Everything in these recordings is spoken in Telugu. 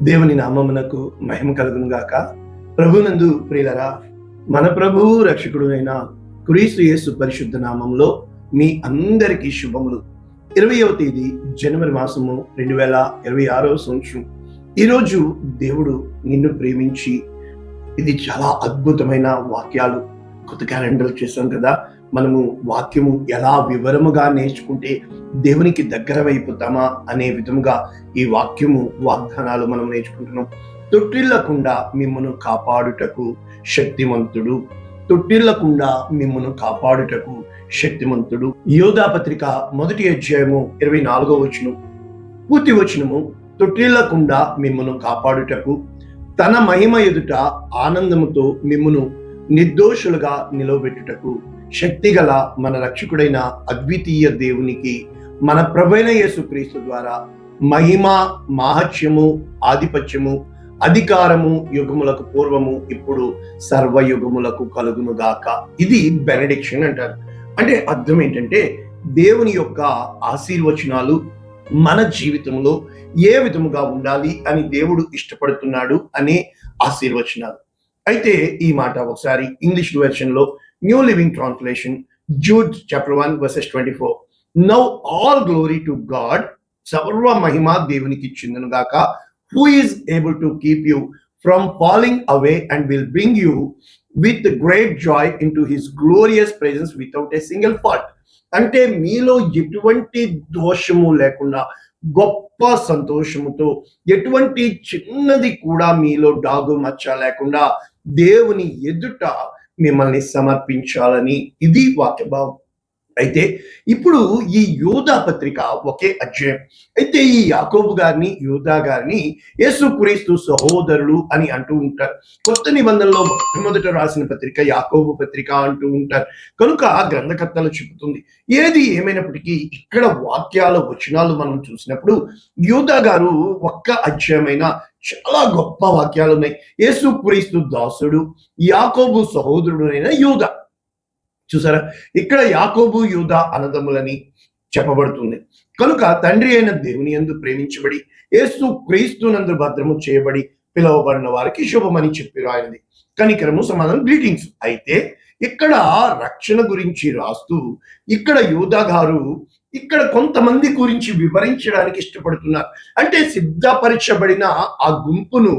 దేవుని నామమునకు మహిమ కలుగును గాక. ప్రభునందు ప్రియులరా, మన ప్రభువు రక్షకుడునైన క్రీస్తు యేసు పరిశుద్ధ నామంలో మీ అందరికీ శుభములు. 20వ తేదీ జనవరి మాసము 2026వ సంవత్సరం. ఈరోజు దేవుడు నిన్ను ప్రేమించి, ఇది చాలా అద్భుతమైన వాక్యాలు కొత్త క్యాలెండర్ చేశాం కదా. మనము వాక్యము ఎలా వివరముగా నేర్చుకుంటే దేవునికి దగ్గర అయిపోతామా అనే విధముగా ఈ వాక్యము వాగ్దానాలు మనం నేర్చుకుంటున్నాం. తొట్టిల్లకుండా మిమ్మను కాపాడుటకు శక్తిమంతుడు, తొట్టిల్లకుండా మిమ్మను కాపాడుటకు శక్తిమంతుడు. యోధా పత్రిక 1వ అధ్యాయము 24వ వచనం, పూర్తి వచనము, తొట్టిల్లకుండా మిమ్మను కాపాడుటకు తన మహిమ ఎదుట ఆనందముతో మిమ్మను నిర్దోషులుగా నిలవబెట్టుటకు శక్తిగల మన రక్షకుడైన అద్వితీయ దేవునికి మన ప్రభువైన యేసుక్రీస్తు ద్వారా మహిమ, మహత్యము, ఆధిపత్యము, అధికారము యుగములకు పూర్వము ఇప్పుడు సర్వయుగములకు కలుగునుగాక. ఇది బెనడిక్షన్ అంటారు. అంటే అర్థం ఏంటంటే దేవుని యొక్క ఆశీర్వచనాలు మన జీవితంలో ఏ విధముగా ఉండాలి అని దేవుడు ఇష్టపడుతున్నాడు అనే ఆశీర్వచనాలు. అయితే ఈ మాట ఒకసారి ఇంగ్లీష్ వెర్షన్ లో new living translation, Jude chapter 1 verses 24. Now all glory to God, సర్వ మహిమ దేవునికి చెందును గాక, who is able to keep you from falling away and will bring you with great joy into his glorious presence without a single fault. అంటే మీలో ఎటువంటి దోషము లేకుండా గొప్ప సంతోషముతో, ఎటువంటి చిన్నది కూడా మీలో డాగు మచ్చ లేకుండా దేవుని ఎదుట మిమ్మల్ని సమర్పించాలని ఇది వాక్యభావం. అయితే ఇప్పుడు ఈ యోధా పత్రిక ఒకే అధ్యాయం. అయితే ఈ యాకోబు గారిని, యోధా గారిని యేసుక్రీస్తు సహోదరులు అని అంటూ ఉంటారు. కొత్త నిబంధనలో మొట్టమొదట రాసిన పత్రిక యాకోబు పత్రిక అంటూ ఉంటారు. కనుక గ్రంథకర్తలు చెబుతుంది. ఏది ఏమైనప్పటికీ ఇక్కడ వచనాలు మనం చూసినప్పుడు యోధా గారు ఒక్క అధ్యాయమైన చాలా గొప్ప వాక్యాలు ఉన్నాయి. యేసుక్రీస్తు దాసుడు, యాకోబు సహోదరుడైన యోధా. చూసారా, ఇక్కడ యాకోబు, యూదా అన్నదమ్ములని చెప్పబడుతుంది. కనుక తండ్రి అయిన దేవుని యందు ప్రేమించబడి యేసు క్రీస్తునందు భద్రము చేయబడి పిలువబడిన వారికి శుభమని చెప్పి రాయింది. కనికరము, సమాధానం, గ్రీటింగ్స్. అయితే ఇక్కడ రక్షణ గురించి రాస్తూ ఇక్కడ యూదా గారు ఇక్కడ కొంతమంది గురించి వివరించడానికి ఇష్టపడుతున్నారు. అంటే సిద్ధపరచబడిన ఆ గుంపును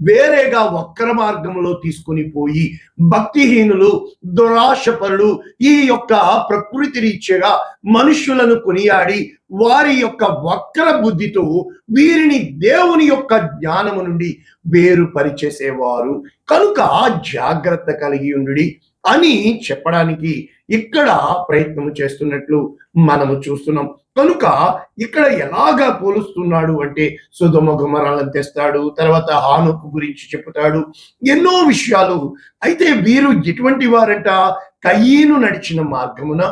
వేరేగా వక్ర మార్గంలో తీసుకొని పోయి భక్తిహీనులు, దురాశపరులు, ఈ యొక్క ప్రకృతి రీత్యగా మనుష్యులను కొనియాడి వారి యొక్క వక్ర బుద్ధితో వీరిని దేవుని యొక్క జ్ఞానము నుండి వేరుపరిచేసేవారు. కనుక జాగ్రత్త కలిగి ఉండుడి అని చెప్పడానికి ఇక్కడ ప్రయత్నం చేస్తున్నట్లు మనము చూస్తున్నాం. కనుక ఇక్కడ ఎలాగా పోలుస్తున్నాడు అంటే సొదొమ గొమొర్రాలను తెస్తాడు, తర్వాత హానోకు గురించి చెప్తాడు, ఎన్నో విషయాలు. అయితే వీరు ఎటువంటి వారంట? కయీను నడిచిన మార్గమున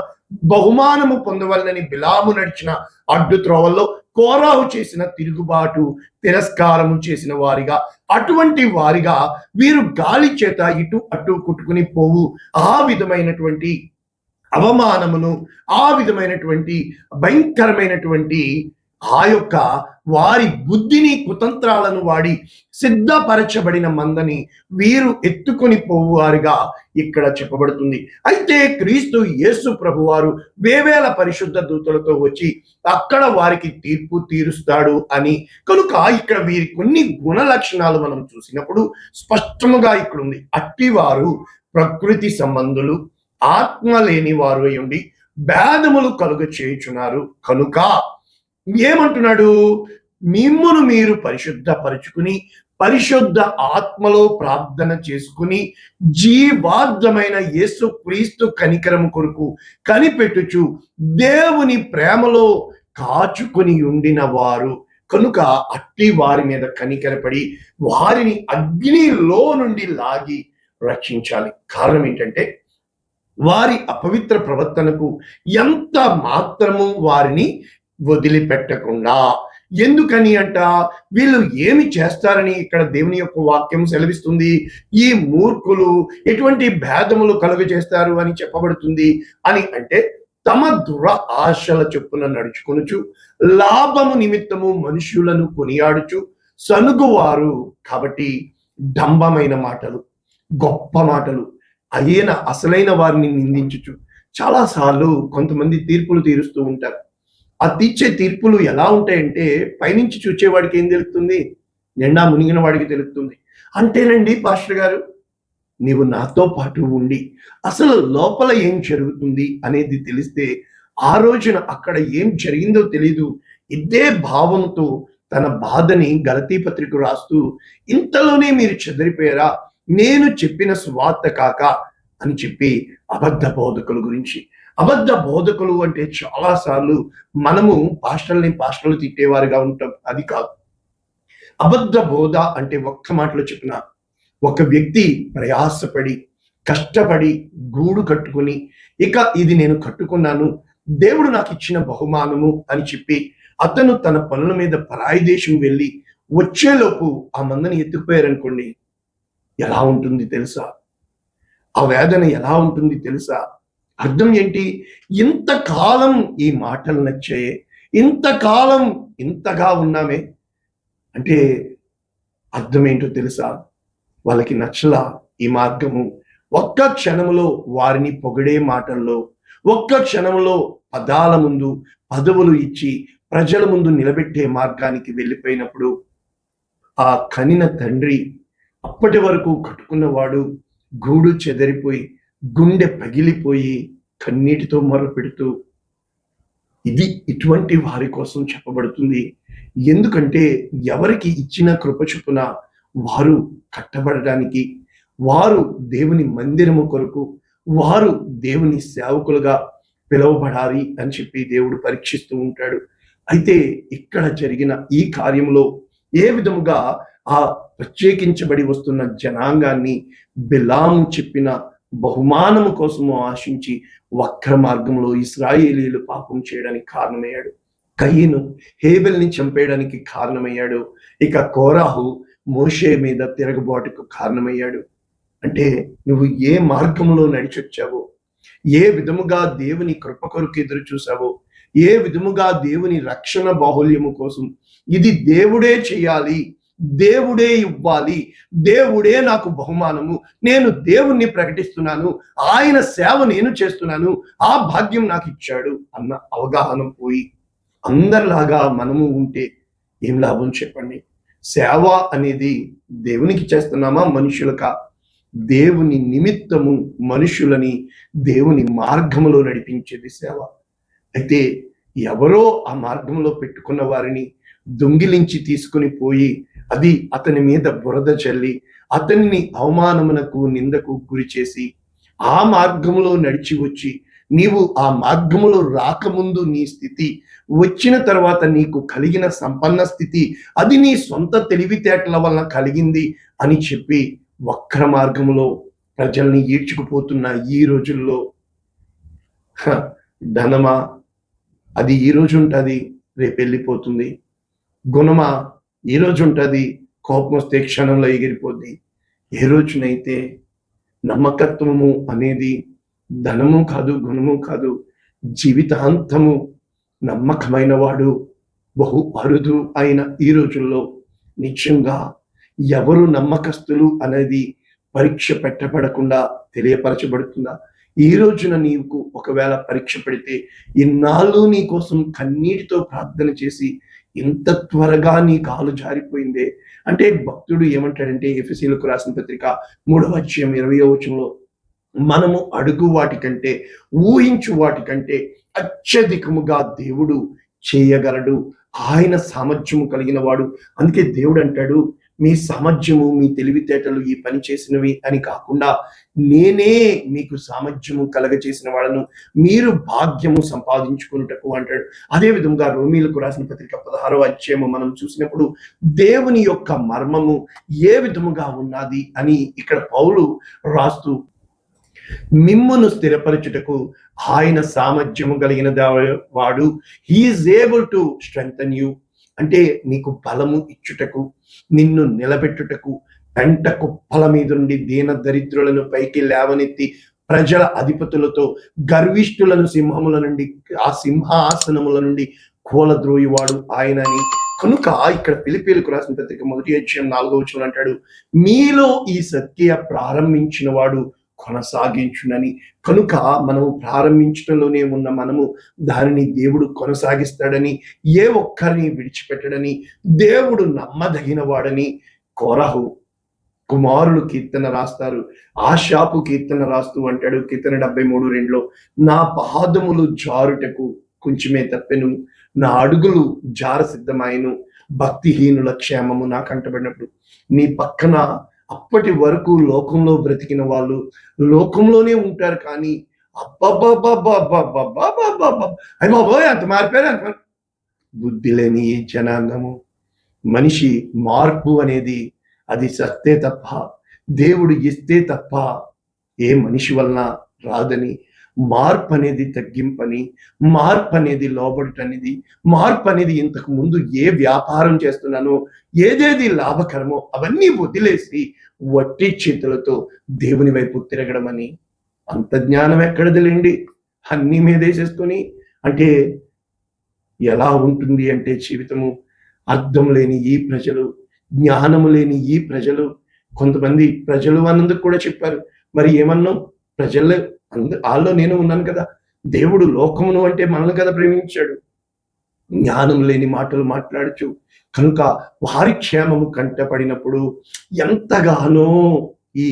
బహుమానము పొందవలనని బిలాము నడిచిన అడ్డు త్రోవల్లో కోరాహు చేసిన తిరుగుబాటు, తిరస్కారము చేసిన వారిగా, అటువంటి వారిగా వీరు గాలి చేత ఇటు అటు కుట్టుకుని పోవు ఆ విధమైనటువంటి అవమానమును, ఆ విధమైనటువంటి భయంకరమైనటువంటి ఆ యొక్క వారి బుద్ధిని, కుతంత్రాలను వాడి సిద్ధపరచబడిన మందని వీరు ఎత్తుకొని పోవారుగా ఇక్కడ చెప్పబడుతుంది. అయితే క్రీస్తు యేసు ప్రభువారు వేవేల పరిశుద్ధ దూతలతో వచ్చి అక్కడ వారికి తీర్పు తీరుస్తాడు అని. కనుక ఇక్కడ వీరి కొన్ని గుణ లక్షణాలు మనం చూసినప్పుడు స్పష్టముగా ఇక్కడ ఉంది. అట్టివారు ప్రకృతి సంబంధులు, ఆత్మ లేని వారు అయి ఉండి భేదములు కలుగ చేయుచున్నారు. కనుక ఏమంటున్నాడు? మిమ్మును మీరు పరిశుద్ధపరుచుకుని పరిశుద్ధ ఆత్మలో ప్రార్థన చేసుకుని జీవార్థమైన యేసు క్రీస్తు కనికరము కొరకు కనిపెట్టుచు దేవుని ప్రేమలో కాచుకొని ఉండిన వారు. కనుక అట్టి వారి మీద కనికరపడి వారిని అగ్నిలో నుండి లాగి రక్షించాలి. కారణం ఏంటంటే వారి అపవిత్ర ప్రవర్తనకు ఎంత మాత్రము వారిని వదిలిపెట్టకుండా. ఎందుకని అంట? వీళ్ళు ఏమి చేస్తారని ఇక్కడ దేవుని యొక్క వాక్యం సెలవిస్తుంది. ఈ మూర్ఖులు ఎటువంటి భేదములు కలుగ చేస్తారు అని చెప్పబడుతుంది. అని అంటే తమ దుర ఆశల చొప్పున నడుచుకొనుచు లాభము నిమిత్తము మనుష్యులను కొనియాడుచు సనుగువారు. కాబట్టి డంబమైన మాటలు, గొప్ప మాటలు, అయిన అసలైన వారిని నిందించుచు చాలాసార్లు కొంతమంది తీర్పులు తీరుస్తూ ఉంటారు. ఆ తీర్చే తీర్పులు ఎలా ఉంటాయంటే పైనుంచి చూచేవాడికి ఏం తెలుస్తుంది? నిండా మునిగిన వాడికి తెలుస్తుంది. అంటేనండి పాస్టర్ గారు, నీవు నాతో పాటు ఉండి అసలు లోపల ఏం జరుగుతుంది అనేది తెలిస్తే ఆ రోజున అక్కడ ఏం జరిగిందో తెలీదు. ఇదే భావంతో తన బాధని గలతీ పత్రిక రాస్తూ, ఇంతలోనే మీరు చెదిరిపోయారా, నేను చెప్పిన సువార్త కాక అని చెప్పి అబద్ధ బోధకుల గురించి. అబద్ధ బోధకులు అంటే చాలా సార్లు మనము పాస్టర్లు తిట్టేవారుగా ఉంటాం. అది కాదు. అబద్ధ బోధ అంటే ఒక్క మాటలో చెప్పిన, ఒక వ్యక్తి ప్రయాసపడి కష్టపడి గూడు కట్టుకుని, ఇక ఇది నేను కట్టుకున్నాను, దేవుడు నాకు ఇచ్చిన బహుమానము అని చెప్పి అతను తన పనుల మీద పరాయి దేశం వెళ్ళి వచ్చేలోపు ఆ మందని ఎత్తుకుపోయారనుకోండి, ఎలా ఉంటుంది తెలుసా? ఆ వేదన ఎలా ఉంటుంది తెలుసా? అర్థం ఏంటి? ఇంతకాలం ఈ మాటలు నచ్చాయే, ఇంతకాలం ఇంతగా ఉన్నామే అంటే అర్థం ఏంటో తెలుసా? వాళ్ళకి నచ్చలా ఈ మార్గము. ఒక్క క్షణంలో వారిని పొగిడే మాటల్లో, ఒక్క క్షణంలో పదాల ముందు పదవులు ఇచ్చి ప్రజల ముందు నిలబెట్టే మార్గానికి వెళ్ళిపోయినప్పుడు ఆ కనిన తండ్రి, అప్పటి వరకు కట్టుకున్నవాడు గూడు చెదరిపోయి గుండె పగిలిపోయి కన్నీటితో మొరపెడుతూ, ఇది ఇటువంటి వారి కోసం చెప్పబడుతుంది. ఎందుకంటే ఎవరికి ఇచ్చిన కృప చొప్పున వారు కట్టబడడానికి, వారు దేవుని మందిరము కొరకు, వారు దేవుని సేవకులుగా పిలువబడాలి అని చెప్పి దేవుడు పరీక్షిస్తూ ఉంటాడు. అయితే ఇక్కడ జరిగిన ఈ కార్యంలో ఏ విధముగా ఆ ప్రత్యేకించబడి వస్తున్న జనాంగాన్ని బిలాము చెప్పిన బహుమానము కోసము ఆశించి వక్ర మార్గంలో ఇశ్రాయేలీయులు పాపం చేయడానికి కారణమయ్యాడు. కయీను హేబెల్ని చంపేయడానికి కారణమయ్యాడు. ఇక కోరాహు మోషే మీద తిరగబాటుకు కారణమయ్యాడు. అంటే నువ్వు ఏ మార్గంలో నడిచొచ్చావో, ఏ విధముగా దేవుని కృప కొరకు ఎదురు చూసావో, ఏ విధముగా దేవుని రక్షణ బాహుల్యము కోసం ఇది దేవుడే చేయాలి, దేవుడే ఇవ్వాలి, దేవుడే నాకు బహుమానము, నేను దేవుణ్ణి ప్రకటిస్తున్నాను, ఆయన సేవ నేను చేస్తున్నాను, ఆ భాగ్యం నాకు ఇచ్చాడు అన్న అవగాహన పోయి అందరిలాగా మనము ఉంటే ఏం లాభం చెప్పండి? సేవ అనేది దేవునికి చేస్తున్నామా, మనుషులకా? దేవుని నిమిత్తము మనుషులని దేవుని మార్గంలో నడిపించేది సేవ. అయితే ఎవరో ఆ మార్గంలో పెట్టుకున్న వారిని దొంగిలించి తీసుకుని పోయి అది అతని మీద బురద చల్లి అతన్ని అవమానమునకు నిందకు గురి చేసి ఆ మార్గంలో నడిచి వచ్చి నీవు ఆ మార్గములో రాకముందు నీ స్థితి, వచ్చిన తర్వాత నీకు కలిగిన సంపన్న స్థితి అది నీ సొంత తెలివితేటల వలన కలిగింది అని చెప్పి వక్ర మార్గంలో ప్రజల్ని ఈడ్చుకుపోతున్న ఈ రోజుల్లో ధనమా అది ఈ రోజు ఉంటుంది, రేపు వెళ్ళిపోతుంది. గుణమా ఈ రోజు ఉంటుంది, కోపం వస్తే క్షణంలో ఎగిరిపోద్ది. ఏ రోజునైతే నమ్మకత్వము అనేది ధనము కాదు, గుణము కాదు, జీవితాంతము నమ్మకమైన వాడు బహు అరుదు అయిన ఈ రోజుల్లో నిజంగా ఎవరు నమ్మకస్తులు అనేది పరీక్ష పెట్టబడకుండా తెలియపరచబడుతుందా? ఈ రోజున నీకు ఒకవేళ పరీక్ష పెడితే, ఇన్నాళ్ళు నీ కోసం కన్నీటితో ప్రార్థన చేసి ఇంత త్వరగా నీ కాలు జారిపోయిందే అంటే భక్తుడు ఏమంటాడంటే ఎఫెసీయులకు రాసిన పత్రిక 3వ అధ్యాయం 20వ వచనంలో, మనము అడుగు వాటికంటే ఊహించు వాటికంటే అత్యధికముగా దేవుడు చేయగలడు, ఆయన సామర్థ్యము కలిగిన వాడు. అందుకే దేవుడు అంటాడు, మీ సామర్థ్యము మీ తెలివితేటలు ఈ పని చేసినవి అని కాకుండా నేనే మీకు సామర్థ్యము కలగచేసిన వాళ్ళను, మీరు భాగ్యము సంపాదించుకున్నటకు అంటాడు. అదే విధంగా రోమీలకు రాసిన పత్రిక 16వ అధ్యాయము మనం చూసినప్పుడు దేవుని యొక్క మర్మము ఏ విధముగా ఉన్నది అని ఇక్కడ పౌలు రాస్తూ, మిమ్మును స్థిరపరచుటకు ఆయన సామర్థ్యము కలిగిన వాడు, he is able to strengthen you అంటే నీకు బలము ఇచ్చుటకు, నిన్ను నిలబెట్టుటకు, పెంట కుప్పల మీద నుండి దీన దరిద్రులను పైకి లేవనెత్తి ప్రజల అధిపతులతో గర్విష్ఠులను సింహముల నుండి, ఆ సింహాసనముల నుండి కూలద్రోయువాడు ఆయనని, కనుక ఇక్కడ ఫిలిప్పీయులకు రాసిన పత్రిక 1:4 అంటాడు, మీలో ఈ సత్క్రియ ప్రారంభించిన వాడు కొనసాగించునని. కనుక మనము ప్రారంభించడంలోనే ఉన్న మనము దానిని దేవుడు కొనసాగిస్తాడని, ఏ ఒక్కరిని విడిచిపెట్టడని, దేవుడు నమ్మదగిన వాడని కోరహు కుమారులు కీర్తన రాస్తారు. ఆశాపు కీర్తన రాస్తూ అంటాడు కీర్తన 73:2, నా పాదములు జారుటకు కొంచెమే తప్పెను, నా అడుగులు జార సిద్ధమాయను, భక్తిహీనుల క్షేమము నాకు అంటబడినప్పుడు. నీ పక్కన అప్పటి వరకు లోకంలో బ్రతికిన వాళ్ళు లోకంలోనే ఉంటారు, కానీ అయ్య బాబోయ్ అంత మారిపోయారు అంత బుద్ధి లేని ఈ జనాంగము. మనిషి మార్పు అనేది అది సత్తే తప్ప, దేవుడు ఇస్తే తప్ప ఏ మనిషి వలన రాదని. మార్పు అనేది తగ్గింపని, మార్పు అనేది లోబడటనేది, మార్పు అనేది ఇంతకు ముందు ఏ వ్యాపారం చేస్తున్నానో, ఏదేది లాభకరమో అవన్నీ వదిలేసి వట్టి చేతులతో దేవుని వైపు తిరగడం అని. అంత జ్ఞానం ఎక్కడదిలేండి, అన్నీ మీదేసేసుకొని. అంటే ఎలా ఉంటుంది అంటే జీవితము, అర్థం లేని ఈ ప్రజలు, జ్ఞానము లేని ఈ ప్రజలు, కొంతమంది ప్రజలు అన్నందుకు కూడా చెప్పారు. మరి ఏమన్నాం? ప్రజల్లో వాళ్ళలో నేను ఉన్నాను కదా. దేవుడు లోకమును అంటే మనల్ని కదా ప్రేమించాడు. జ్ఞానం లేని మాటలు మాట్లాడచ్చు. కనుక వారి క్షేమము కంటపడినప్పుడు ఎంతగానో ఈ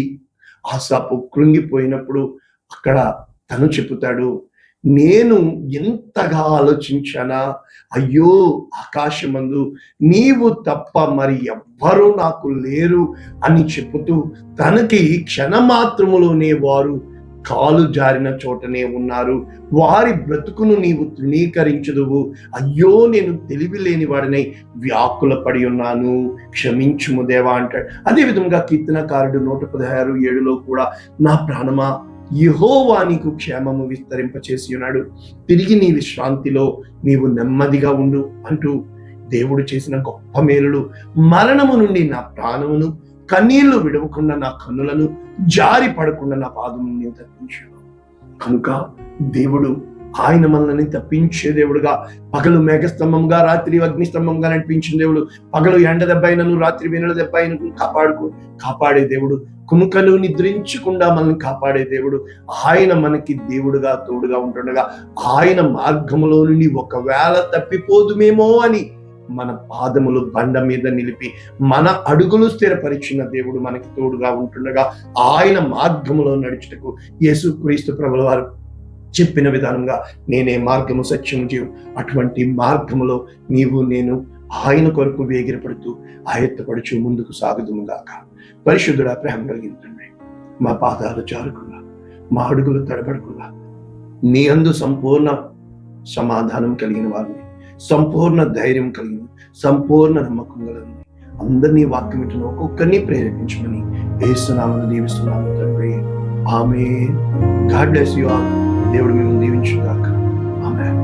ఆసాపు కృంగిపోయినప్పుడు అక్కడ తను చెబుతాడు, నేను ఎంతగా ఆలోచించానా, అయ్యో ఆకాశమందు నీవు తప్ప మరి ఎవ్వరూ నాకు లేరు అని చెబుతూ తనకి క్షణమాత్రములోనే వారు కాలు జారిన చోటనే ఉన్నారు, వారి బ్రతుకును నీవు తృణీకరించదువు, అయ్యో నేను తెలివి లేని వాడినై వ్యాకుల పడి ఉన్నాను, క్షమించుము దేవా అంటాడు. అదే విధంగా కీర్తనకారుడు 116:7 కూడా, నా ప్రాణమా యెహోవా నీకు క్షేమము విస్తరింపచేసి ఉన్నాడు, తిరిగి నీ విశ్రాంతిలో నీవు నెమ్మదిగా ఉండు అంటూ దేవుడు చేసిన గొప్ప మేలులు, మరణము నుండి నా ప్రాణమును, కన్నీళ్లు విడవకుండా నా కన్నులను, జారి పడకుండా నా పాదమును నేను తప్పించాను. కనుక దేవుడు ఆయన మనల్ని తప్పించే దేవుడుగా, పగలు మేఘస్తంభంగా రాత్రి అగ్నిస్తంభంగా నడిపించిన దేవుడు, పగలు ఎండ దెబ్బ అయినను రాత్రి వెనుల దెబ్బ అయినను కాపాడే దేవుడు, కునుకలు నిద్రించకుండా మనల్ని కాపాడే దేవుడు. ఆయన మనకి దేవుడుగా తోడుగా ఉంటుండగా ఆయన మార్గములో నుండి ఒకవేళ తప్పిపోదుమేమో అని మన పాదములు బండ మీద నిలిపి మన అడుగులు స్థిరపరిచిన దేవుడు మనకి తోడుగా ఉంటుండగా ఆయన మార్గములో నడుచుటకు యేసుక్రీస్తు ప్రభుల వారు చెప్పిన విధానంగా నేనే మార్గము సత్యము జీవం, అటువంటి మార్గములో నీవు నేను ఆయన కొరకు వేగిరపడుతూ ఆయత్తపడుచు ముందుకు సాగుదుముగాక. పరిశుద్ధుడా, ప్రేమ కలిగిన తండ్రి, మా పాదాలు జారకుండా, మా అడుగులు తడబడకుండా నీ అందు సంపూర్ణ సమాధానం కలిగిన వారిని, సంపూర్ణ ధైర్యం కలిగిన, సంపూర్ణ నమ్మకం కలిగిన అందరినీ వాక్యం వింటున్న ఒక్కొక్కరిని ప్రేరేపించమని యేసునామమున దీవిస్తున్నాము తండ్రి. ఆమేన్. God bless you all. దేవుడు మిమ్మల్ని దీవించుగాక. ఆమేన్.